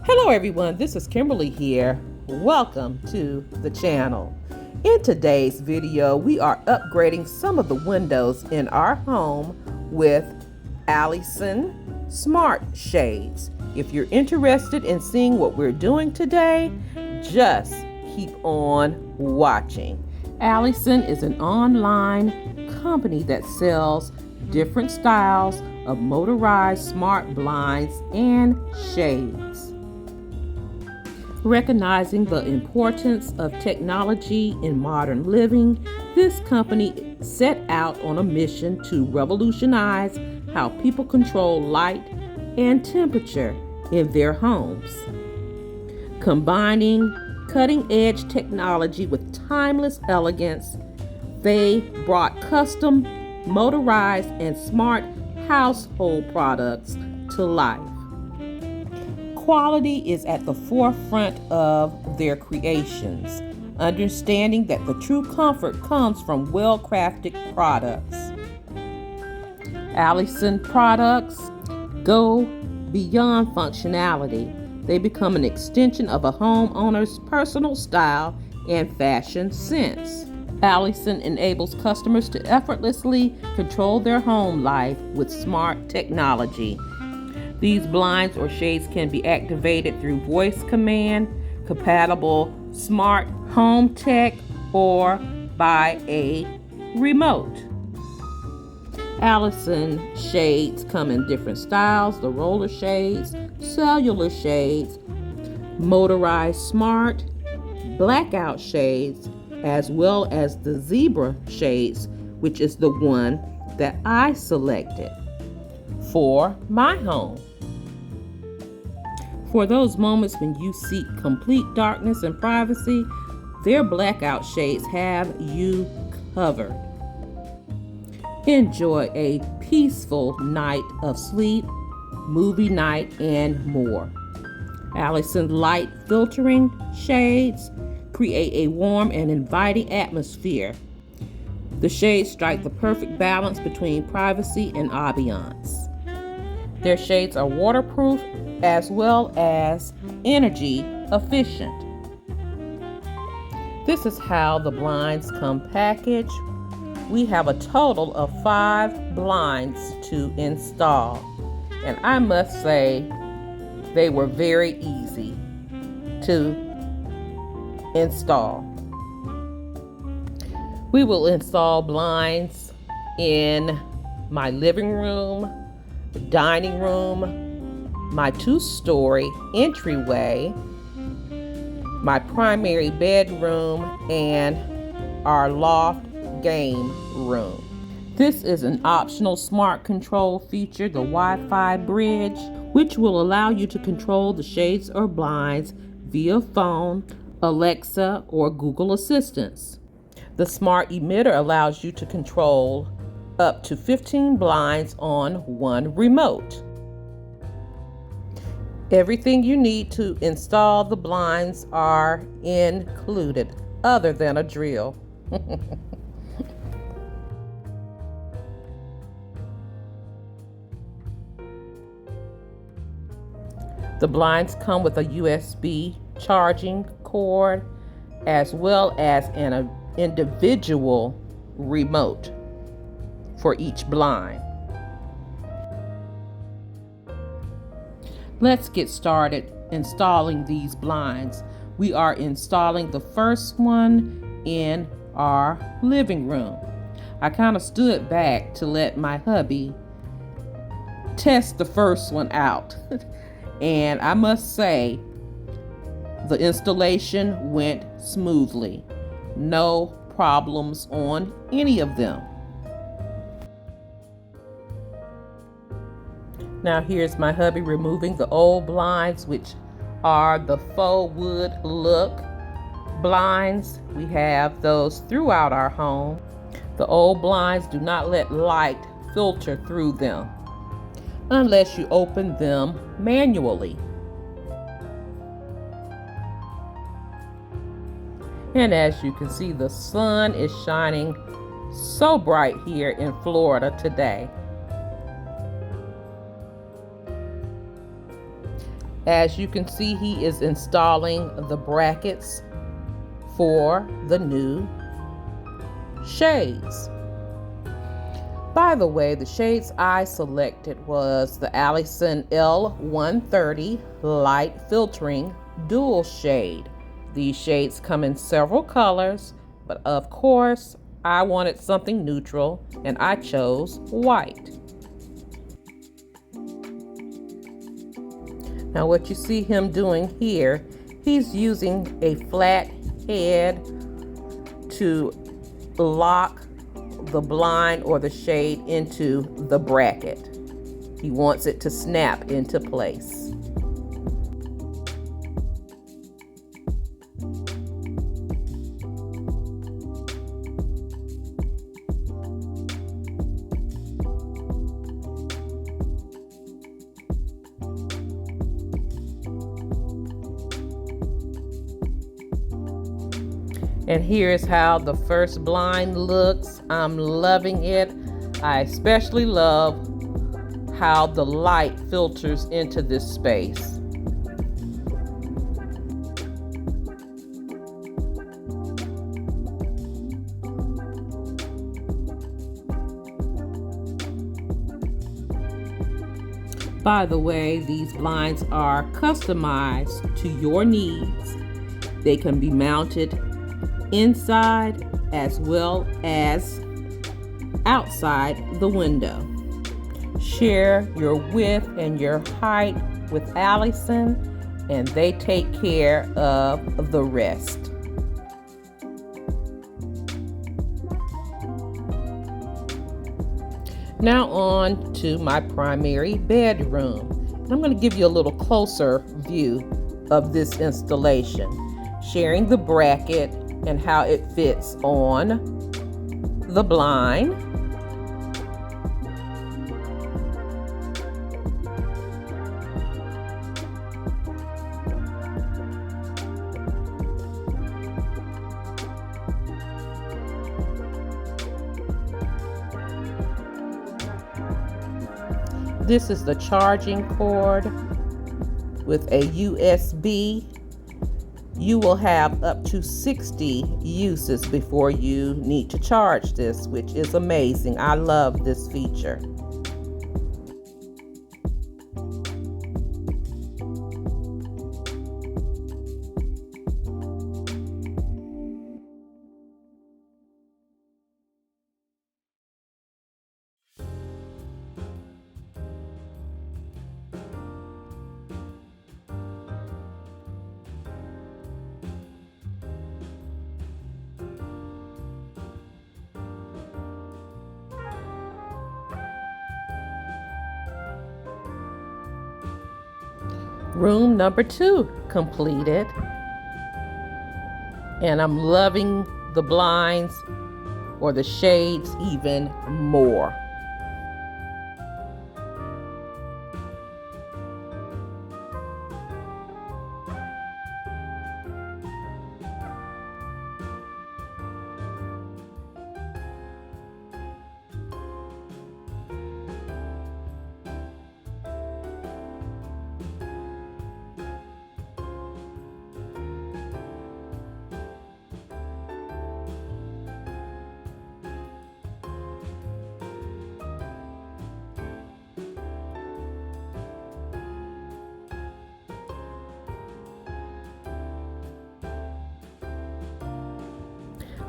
Hello everyone, this is Kimberly here. Welcome to the channel. In today's video, we are upgrading some of the windows in our home with Allesin Smart Shades. If you're interested in seeing what we're doing today, just keep on watching. Allison is an online company that sells different styles of motorized smart blinds and shades. Recognizing the importance of technology in modern living, this company set out on a mission to revolutionize how people control light and temperature in their homes. Combining cutting-edge technology with timeless elegance, they brought custom, motorized, and smart household products to life. Quality is at the forefront of their creations, understanding that the true comfort comes from well-crafted products. Allison products go beyond functionality. They become an extension of a homeowner's personal style and fashion sense. Allison enables customers to effortlessly control their home life with smart technology. These blinds or shades can be activated through voice command, compatible smart home tech, or by a remote. Allison shades come in different styles: the roller shades, cellular shades, motorized smart, blackout shades, as well as the zebra shades, which is the one that I selected for my home. For those moments when you seek complete darkness and privacy, their blackout shades have you covered. Enjoy a peaceful night of sleep, movie night, and more. Allison light filtering shades create a warm and inviting atmosphere. The shades strike the perfect balance between privacy and ambiance. Their shades are waterproof as well as energy efficient. This is how the blinds come packaged. We have a total of 5 blinds to install, and I must say they were very easy to install. We will install blinds in my living room, dining room, my 2-story entryway, my primary bedroom, and our loft game room. This is an optional smart control feature, the Wi-Fi bridge, which will allow you to control the shades or blinds via phone, Alexa, or Google Assistants. The smart emitter allows you to control up to 15 blinds on one remote. Everything you need to install the blinds are included, other than a drill. The blinds come with a USB charging cord as well as an individual remote for each blind. Let's get started installing these blinds. We are installing the first one in our living room. I kind of stood back to let my hubby test the first one out. And I must say, the installation went smoothly. No problems on any of them. Now here's my hubby removing the old blinds, which are the faux wood look blinds. We have those throughout our home. The old blinds do not let light filter through them unless you open them manually. And as you can see, the sun is shining so bright here in Florida today. As you can see, he is installing the brackets for the new shades. By the way, the shades I selected was the Allison L130 Light Filtering Dual Shade. These shades come in several colors, but of course, I wanted something neutral and I chose white. Now what you see him doing here, he's using a flat head to lock the blind or the shade into the bracket. He wants it to snap into place. And here's how the first blind looks. I'm loving it. I especially love how the light filters into this space. By the way, these blinds are customized to your needs. They can be mounted inside as well as outside the window. Share your width and your height with Allison, and they take care of the rest. Now on to my primary bedroom. I'm going to give you a little closer view of this installation, sharing the bracket and how it fits on the blind. This is the charging cord with a USB. You will have up to 60 uses before you need to charge this, which is amazing. I love this feature. Room number 2 completed, and I'm loving the blinds or the shades even more.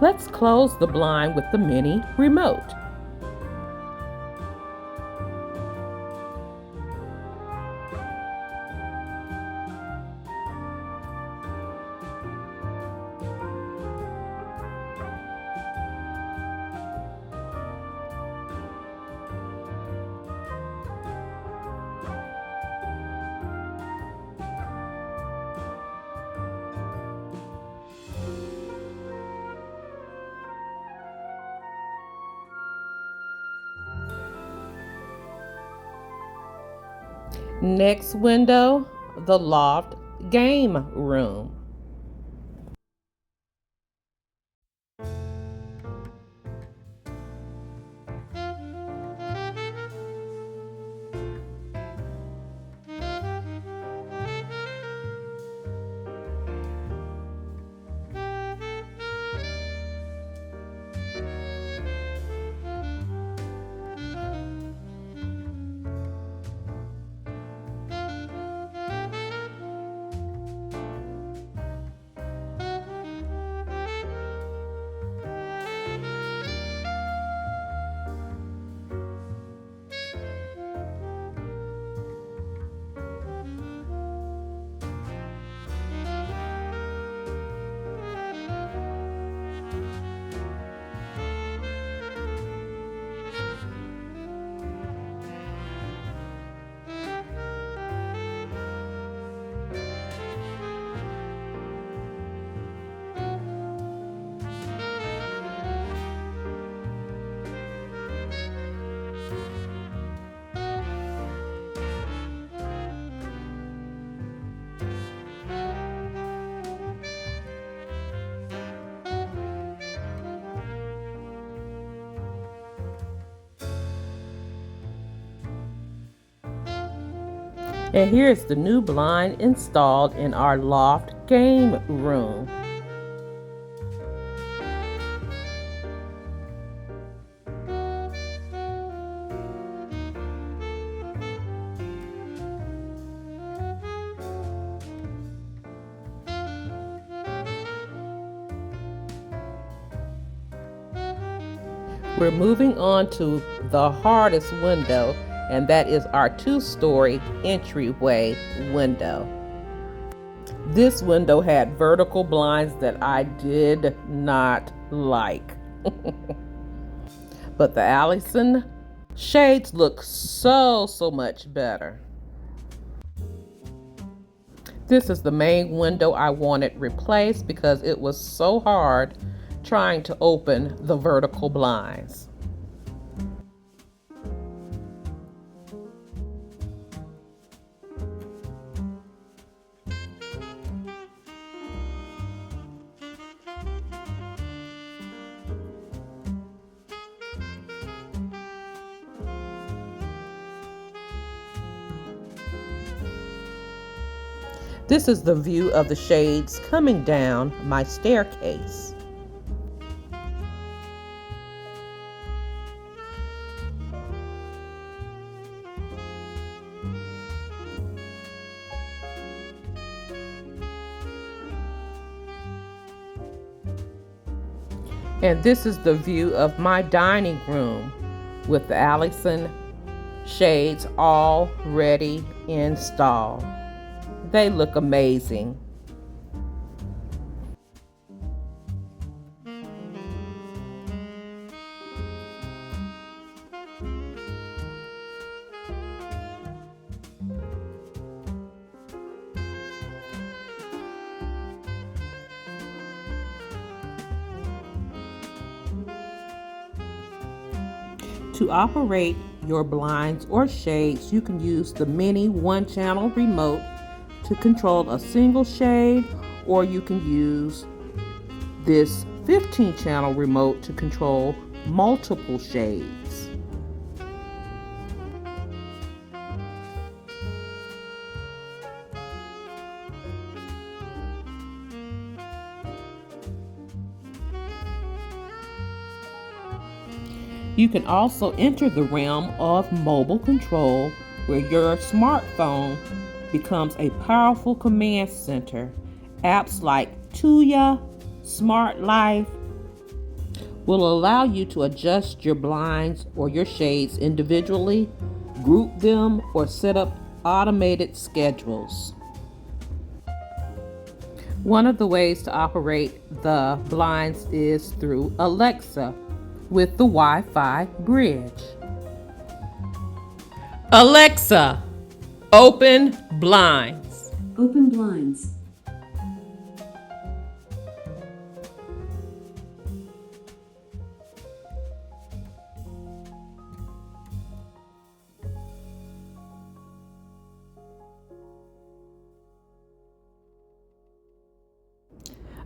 Let's close the blind with the mini remote. Next window, the loft game room. And here's the new blind installed in our loft game room. We're moving on to the hardest window, and that is our 2-story entryway window. This window had vertical blinds that I did not like. But the Allison shades look so much better. This is the main window I wanted replaced because it was so hard trying to open the vertical blinds. This is the view of the shades coming down my staircase. And this is the view of my dining room with the Allison shades already installed. They look amazing. To operate your blinds or shades, you can use the mini 1-channel remote to control a single shade, or you can use this 15-channel remote to control multiple shades. You can also enter the realm of mobile control, where your smartphone becomes a powerful command center. Apps like Tuya, Smart Life will allow you to adjust your blinds or your shades individually, group them, or set up automated schedules. One of the ways to operate the blinds is through Alexa with the Wi-Fi bridge. Alexa, open blinds. Open blinds.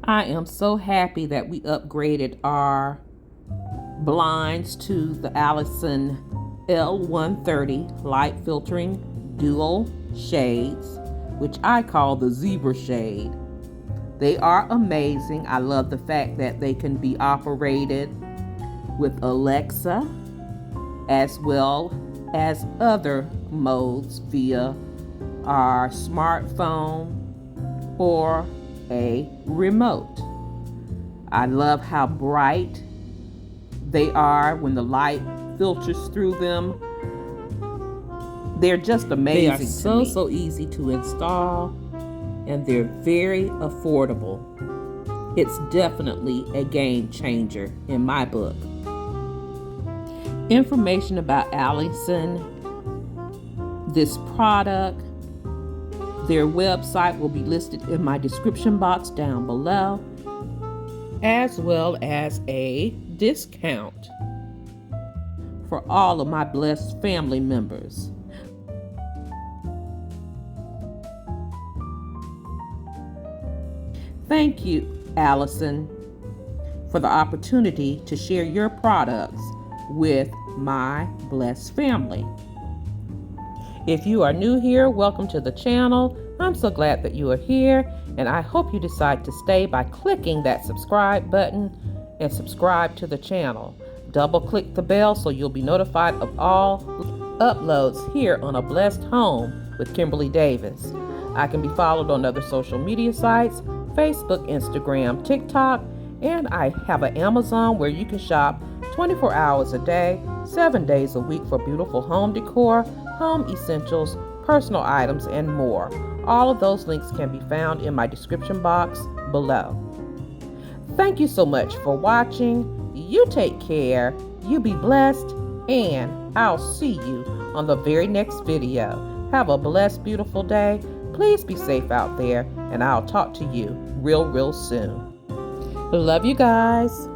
I am so happy that we upgraded our blinds to the Allison L130 light filtering dual shades, which I call the zebra shade. They are amazing. I love the fact that they can be operated with Alexa as well as other modes via our smartphone or a remote. I love how bright they are when the light filters through them. They're just amazing. They are so easy to install, and they're very affordable. It's definitely a game changer in my book. Information about Allison, this product, their website will be listed in my description box down below, as well as a discount for all of my blessed family members. Thank you, Allison, for the opportunity to share your products with my blessed family. If you are new here, welcome to the channel. I'm so glad that you are here, and I hope you decide to stay by clicking that subscribe button and subscribe to the channel. Double click the bell so you'll be notified of all uploads here on A Blessed Home with Kimberly Davis. I can be followed on other social media sites, Facebook, Instagram, TikTok, and I have an Amazon where you can shop 24 hours a day, 7 days a week for beautiful home decor, home essentials, personal items, and more. All of those links can be found in my description box below. Thank you so much for watching. You take care, you be blessed, and I'll see you on the very next video. Have a blessed, beautiful day. Please be safe out there, and I'll talk to you real soon. Love you guys.